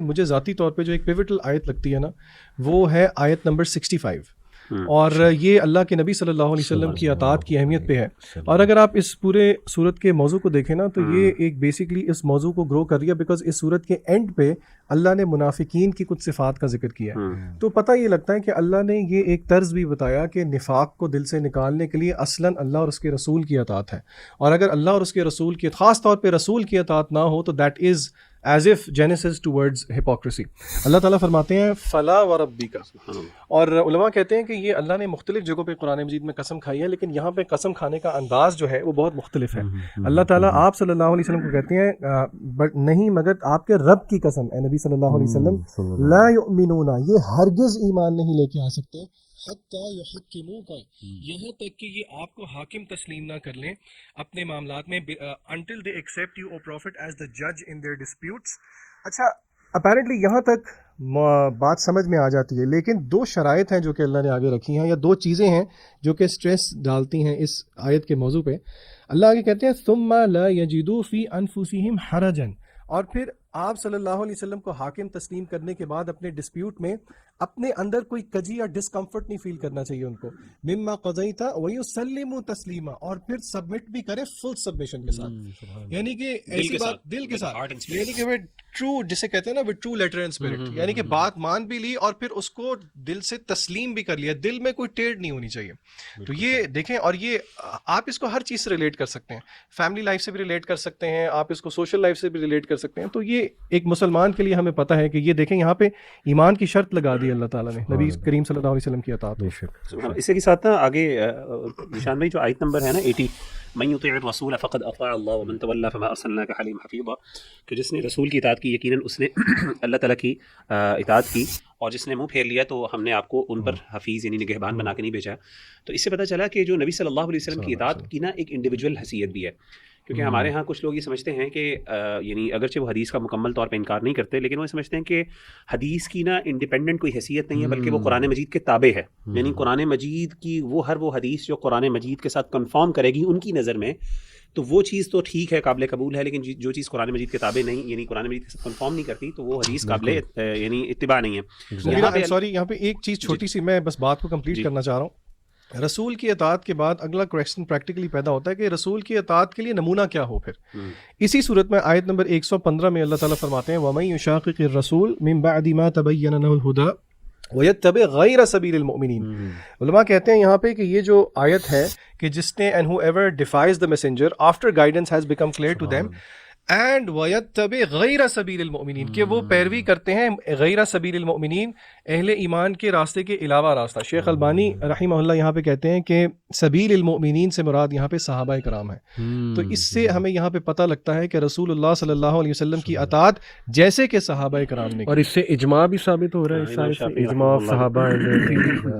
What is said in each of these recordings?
مجھے ذاتی طور پہ جو ایک پیوٹل آیت لگتی ہے نا وہ ہے آیت نمبر 65 اور یہ اللہ کے نبی صلی اللہ علیہ وسلم کی اطاعت کی اہمیت پہ ہے. اور اگر آپ اس پورے صورت کے موضوع کو دیکھیں نا تو یہ ایک بیسکلی اس موضوع کو گرو کر رہی ہے بیکاز اس صورت کے اینڈ پہ اللہ نے منافقین کی کچھ صفات کا ذکر کیا ہے. تو پتہ یہ لگتا ہے کہ اللہ نے یہ ایک طرز بھی بتایا کہ نفاق کو دل سے نکالنے کے لیے اصلاً اللہ اور اس کے رسول کی اطاعت ہے, اور اگر اللہ اور اس کے رسول کی خاص طور پہ رسول کی اطاعت نہ ہو تو that is as if genesis towards hypocrisy. Allah تعالیٰ فرماتے ہیں فلا وربک, اور علماء کہتے ہیں کہ یہ اللہ نے مختلف جگہوں پہ قرآن مجید میں قسم کھائی ہے لیکن یہاں پہ قسم کھانے کا انداز جو ہے وہ بہت مختلف ہے. اللہ تعالیٰ آپ صلی اللہ علیہ وسلم کو کہتے ہیں نہیں مگر آپ کے رب کی قسم اے نبی صلی اللہ علیہ وسلم لا یؤمنون, یہ ہرگز ایمان نہیں لے کے آ سکتے حتیٰ یحکموک, یہاں تک کہ یہ آپ کو حاکم تسلیم نہ کر لیں اپنے معاملات میں until they accept you O prophet as the judge in their disputes. اچھا اپیرنٹلی یہاں تک بات سمجھ میں آ جاتی ہے, لیکن دو شرائط ہیں جو کہ اللہ نے آگے رکھی ہیں, یا دو چیزیں ہیں جو کہ سٹریس ڈالتی ہیں اس آیت کے موضوع پہ. اللہ آگے کہتے ہیں ثم لا یجدوا فی انفسہم حرجا, اور پھر آپ صلی اللہ علیہ وسلم کو حاکم تسلیم کرنے کے بعد اپنے ڈسپیوٹ میں اپنے اندر کوئی کجی یا ڈسکمفرٹ نہیں فیل کرنا چاہیے ان کو. مما قضیت ویسلموا تسلیما, اور پھر سبمٹ بھی کرے فل سبمیشن کے ساتھ, یعنی کہ ایسی بات دل کے ساتھ, یعنی کہ ٹرو جسے کہتے ہیں نا ٹرو لیٹر اینڈ اسپرٹ, یعنی کہ بات مان بھی لی اور پھر اس کو دل سے تسلیم بھی کر لیا, دل میں کوئی ٹیڑھ نہیں ہونی چاہیے. تو یہ دیکھیں, اور یہ آپ اس کو ہر چیز سے ریلیٹ کر سکتے ہیں, فیملی لائف سے بھی ریلیٹ کر سکتے ہیں, آپ اس کو سوشل لائف سے بھی ریلیٹ کر سکتے ہیں. تو یہ ایک مسلمان کے لیے ہمیں پتہ ہے کہ یہ دیکھیں یہاں پہ ایمان کی شرط لگا دی اللہ تعالیٰ نے نبی کریم صلی اللہ علیہ وسلم کی اطاعت. اسی کے ساتھ نا آگے نشان بھائی جو آیت نمبر ہے نا 80, من یطیع الرسول فقد اطاع اللہ ومن تولی فما ارسلناک حلیما حفیظا, کہ جس نے رسول کی اطاعت کی یقیناً اس نے اللہ تعالیٰ کی اطاعت کی, اور جس نے منہ پھیر لیا تو ہم نے آپ کو ان پر حفیظ یعنی نگہبان بنا کے نہیں بھیجا. تو اس سے پتہ چلا کہ جو نبی صلی اللہ علیہ وسلم کی اطاعت کی نا ایک انڈیویجول حیثیت بھی ہے, کیونکہ ہمارے ہاں کچھ لوگ یہ سمجھتے ہیں کہ یعنی اگرچہ وہ حدیث کا مکمل طور پہ انکار نہیں کرتے لیکن وہ سمجھتے ہیں کہ حدیث کی نا انڈیپینڈنٹ کوئی حیثیت نہیں ہے بلکہ وہ قرآن مجید کے تابع ہے. یعنی قرآن مجید کی وہ ہر وہ حدیث جو قرآن مجید کے ساتھ کنفارم کرے گی ان کی نظر میں تو وہ چیز تو ٹھیک ہے, قابل قبول ہے, لیکن جو چیز قرآن مجید کے تابع نہیں یعنی قرآن مجید کے ساتھ کنفارم نہیں کرتی تو وہ حدیث قابل یعنی اتباع نہیں ہے. سوری یہاں پہ ایک چیز چھوٹی سی میں بس بات کو کمپلیٹ کرنا چاہ رہا ہوں. رسول کی اطاعت کے بعد اگلا کویسچن پریکٹیکلی پیدا ہوتا ہے کہ رسول کی اطاعت کے لیے نمونہ کیا ہو. پھر اسی صورت میں آیت نمبر 115 میں اللہ تعالیٰ فرماتے ہیں وَمَن يُشَاقِقِ الرَّسُولَ مِن بَعْدِ مَا تَبَيَّنَ لَهُ الْهُدَىٰ وَيَتَّبِعْ غَيْرَ سَبِيلِ الْمُؤْمِنِينَ. علماء کہتے ہیں یہاں پہ کہ یہ جو آیت ہے کہ جس نے and whoever defies the messenger after guidance has become clear to them and وَيَتَّبِعْ غَيْرَ سَبِيلِ الْمُؤْمِنِينَ, کہ وہ پیروی کرتے ہیں غیر سبیل المؤمنین, اہل ایمان کے راستے کے علاوہ راستہ. شیخ البانی رحمہ اللہ یہاں پہ کہتے ہیں کہ سبیل المؤمنین سے مراد یہاں پہ صحابہ کرام ہیں. تو اس سے ہمیں یہاں پہ پتہ لگتا ہے کہ رسول اللہ صلی اللہ علیہ وسلم کی اطاعت جیسے کہ صحابہ کرام نے, اور اس سے اجماع بھی ثابت ہو رہا ہے, اس سے اجماع صحابہ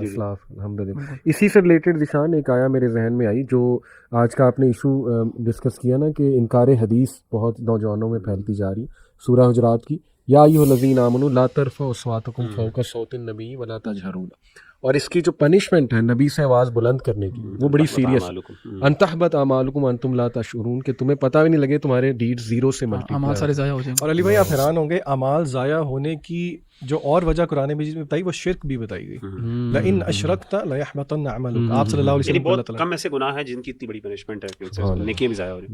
اسلاف الحمدللہ. اسی سے ریلیٹڈ نشان ایک آیا میرے ذہن میں آئی جو آج کا آپ نے ایشو ڈسکس کیا نا کہ انکار حدیث بہت نوجوانوں میں پھیلتی جا رہی. سورہ حجرات کی یا ایھا الذین آمنوا لا ترفعوا اصواتکم فوق صوت النبی ولا تجہروا, اور اس کی جو پنشمنٹ ہے نبی سے آواز بلند کرنے کی وہ بڑی سیریس, ان تحبط اعمالکم وانتم لا تشعرون, کہ تمہیں پتہ بھی نہیں لگے تمہارے ڈیڈ زیرو سے اعمال سارے ضائع ہو جائیں. اور علی بھائی آپ حیران ہوں گے اعمال ضائع ہونے کی جو اور وجہ قرآن مجید میں بتائی وہ شرک بھی بتائی گئی. لئن اشرکت لیحبطن عملک, آپ صلی اللہ علیہ وسلم بہت کم ایسے گناہ ہیں جن کی اتنی بڑی پنشمنٹ ہے کہ نیکیاں بھی ضائع ہو رہی ہیں.